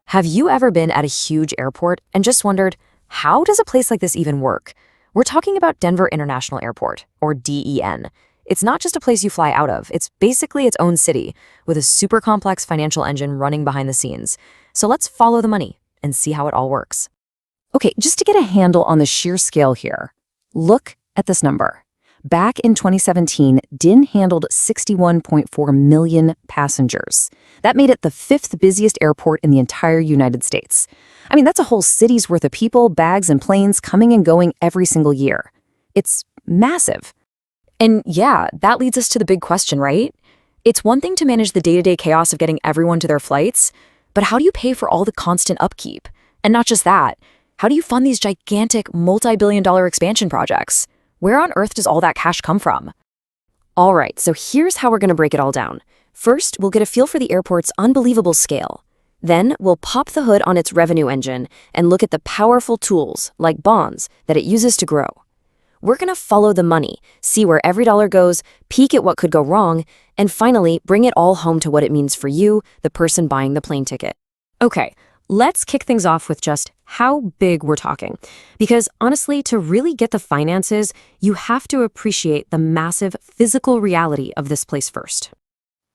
Have you ever been at a huge airport and just wondered, how does a place like this even work? We're talking about Denver International Airport, or DEN. It's not just a place you fly out of, it's basically its own city, with a super complex financial engine running behind the scenes. So let's follow the money and see how it all works. Okay, just to get a handle on the sheer scale here, look at this number. Back in 2017, DIN handled 61.4 million passengers. That made it the 5th busiest airport in the entire United States. I mean, that's a whole city's worth of people, bags, and planes coming and going every single year. It's massive. And yeah, that leads us to the big question, right? It's one thing to manage the day-to-day chaos of getting everyone to their flights, but how do you pay for all the constant upkeep? And not just that, how do you fund these gigantic multi-billion-dollar expansion projects? Where on earth does all that cash come from? All right, so here's how we're going to break it all down. First, we'll get a feel for the airport's unbelievable scale. Then, we'll pop the hood on its revenue engine and look at the powerful tools, like bonds, that it uses to grow. We're going to follow the money, see where every dollar goes, peek at what could go wrong, and finally, bring it all home to what it means for you, the person buying the plane ticket. Okay, let's kick things off with just how big we're talking. Because honestly, to really get the finances, you have to appreciate the massive physical reality of this place first.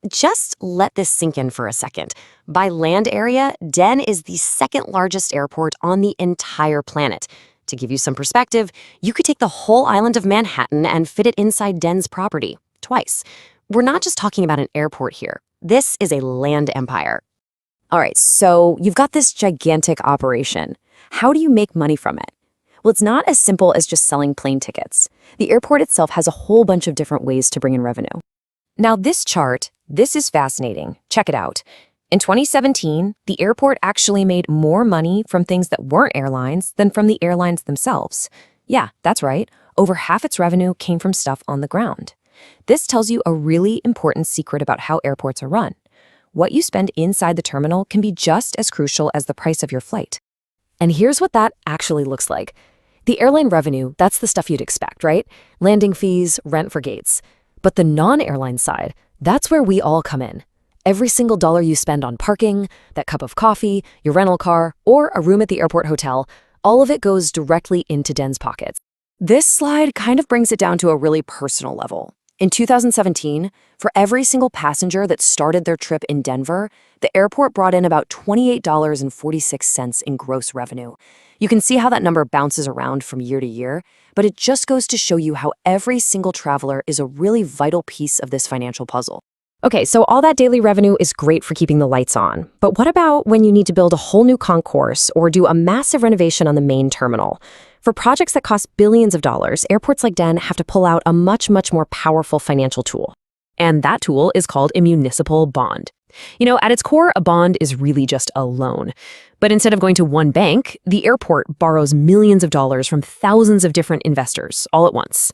Just let this sink in for a second. By land area, DEN is the second largest airport on the entire planet. To give you some perspective, you could take the whole island of Manhattan and fit it inside DEN's property, twice. We're not just talking about an airport here. This is a land empire. All right, so you've got this gigantic operation. How do you make money from it? Well, it's not as simple as just selling plane tickets. The airport itself has a whole bunch of different ways to bring in revenue. Now, this chart, this is fascinating. Check it out. In 2017, the airport actually made more money from things that weren't airlines than from the airlines themselves. Yeah, that's right. Over half its revenue came from stuff on the ground. This tells you a really important secret about how airports are run. What you spend inside the terminal can be just as crucial as the price of your flight. And here's what that actually looks like. The airline revenue, that's the stuff you'd expect, right? Landing fees, rent for gates. But the non-airline side, that's where we all come in. Every single dollar you spend on parking, that cup of coffee, your rental car, or a room at the airport hotel, all of it goes directly into DEN's pockets. This slide kind of brings it down to a really personal level. In 2017, for every single passenger that started their trip in Denver, the airport brought in about $28.46 in gross revenue. You can see how that number bounces around from year to year, but it just goes to show you how every single traveler is a really vital piece of this financial puzzle. Okay, so all that daily revenue is great for keeping the lights on. But what about when you need to build a whole new concourse or do a massive renovation on the main terminal? For projects that cost billions of dollars, airports like DEN have to pull out a much more powerful financial tool. And that tool is called a municipal bond. You know, at its core, a bond is really just a loan. But instead of going to one bank, the airport borrows millions of dollars from thousands of different investors all at once.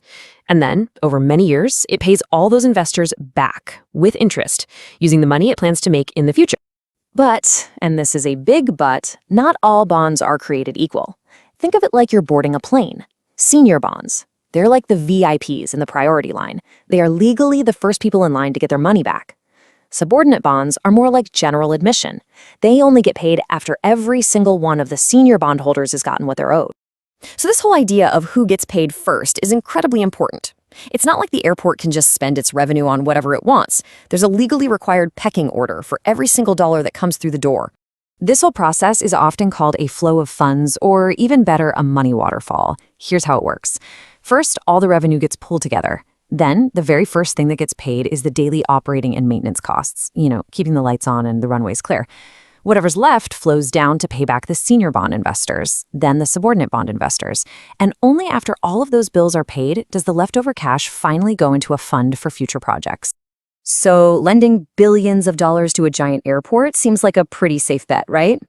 And then, over many years, it pays all those investors back with interest, using the money it plans to make in the future. But, and this is a big but, not all bonds are created equal. Think of it like you're boarding a plane. Senior bonds. They're like the VIPs in the priority line. They are legally the first people in line to get their money back. Subordinate bonds are more like general admission. They only get paid after every single one of the senior bondholders has gotten what they're owed. So this whole idea of who gets paid first is incredibly important. It's not like the airport can just spend its revenue on whatever it wants. There's a legally required pecking order for every single dollar that comes through the door. This whole process is often called a flow of funds, or even better, a money waterfall. Here's how it works. First, all the revenue gets pulled together. Then, the very first thing that gets paid is the daily operating and maintenance costs, keeping the lights on and the runways clear. Whatever's left flows down to pay back the senior bond investors, then the subordinate bond investors. And only after all of those bills are paid does the leftover cash finally go into a fund for future projects. So lending billions of dollars to a giant airport seems like a pretty safe bet, right?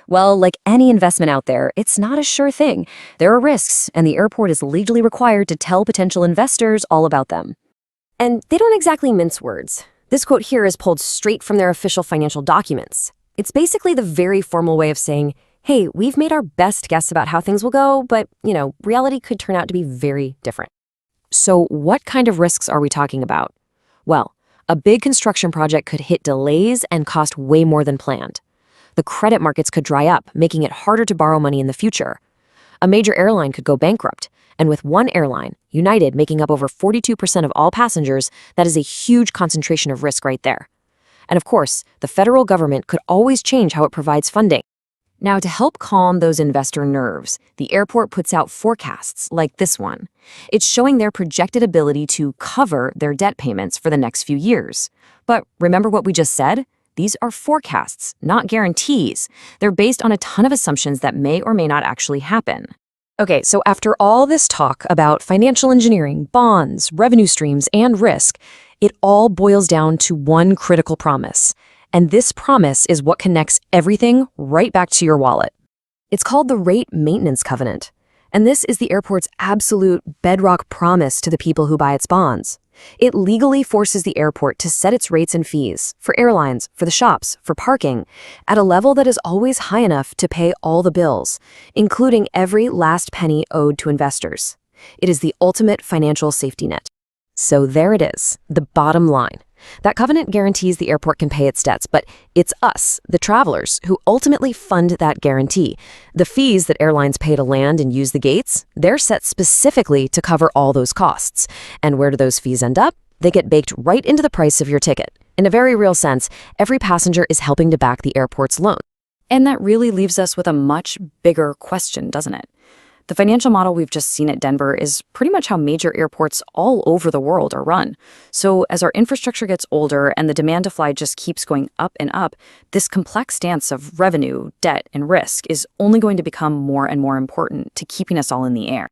Well, like any investment out there, it's not a sure thing. There are risks, and the airport is legally required to tell potential investors all about them. And they don't exactly mince words. This quote here is pulled straight from their official financial documents. It's basically the very formal way of saying, hey, we've made our best guess about how things will go, but, reality could turn out to be very different. So what kind of risks are we talking about? Well, a big construction project could hit delays and cost way more than planned. The credit markets could dry up, making it harder to borrow money in the future. A major airline could go bankrupt, and with one airline, United, making up over 42% of all passengers, that is a huge concentration of risk right there. And of course, the federal government could always change how it provides funding. Now, to help calm those investor nerves, the airport puts out forecasts like this one. It's showing their projected ability to cover their debt payments for the next few years. But remember what we just said? These are forecasts, not guarantees. They're based on a ton of assumptions that may or may not actually happen. Okay, so after all this talk about financial engineering, bonds, revenue streams, and risk, it all boils down to one critical promise. And this promise is what connects everything right back to your wallet. It's called the Rate Maintenance Covenant. And this is the airport's absolute bedrock promise to the people who buy its bonds. It legally forces the airport to set its rates and fees for airlines, for the shops, for parking, at a level that is always high enough to pay all the bills, including every last penny owed to investors. It is the ultimate financial safety net. So there it is, the bottom line. That covenant guarantees the airport can pay its debts, but it's us, the travelers, who ultimately fund that guarantee. The fees that airlines pay to land and use the gates, they're set specifically to cover all those costs. And where do those fees end up? They get baked right into the price of your ticket. In a very real sense, every passenger is helping to back the airport's loan. And that really leaves us with a much bigger question, doesn't it? The financial model we've just seen at Denver is pretty much how major airports all over the world are run. So as our infrastructure gets older and the demand to fly just keeps going up and up, this complex dance of revenue, debt, and risk is only going to become more and more important to keeping us all in the air.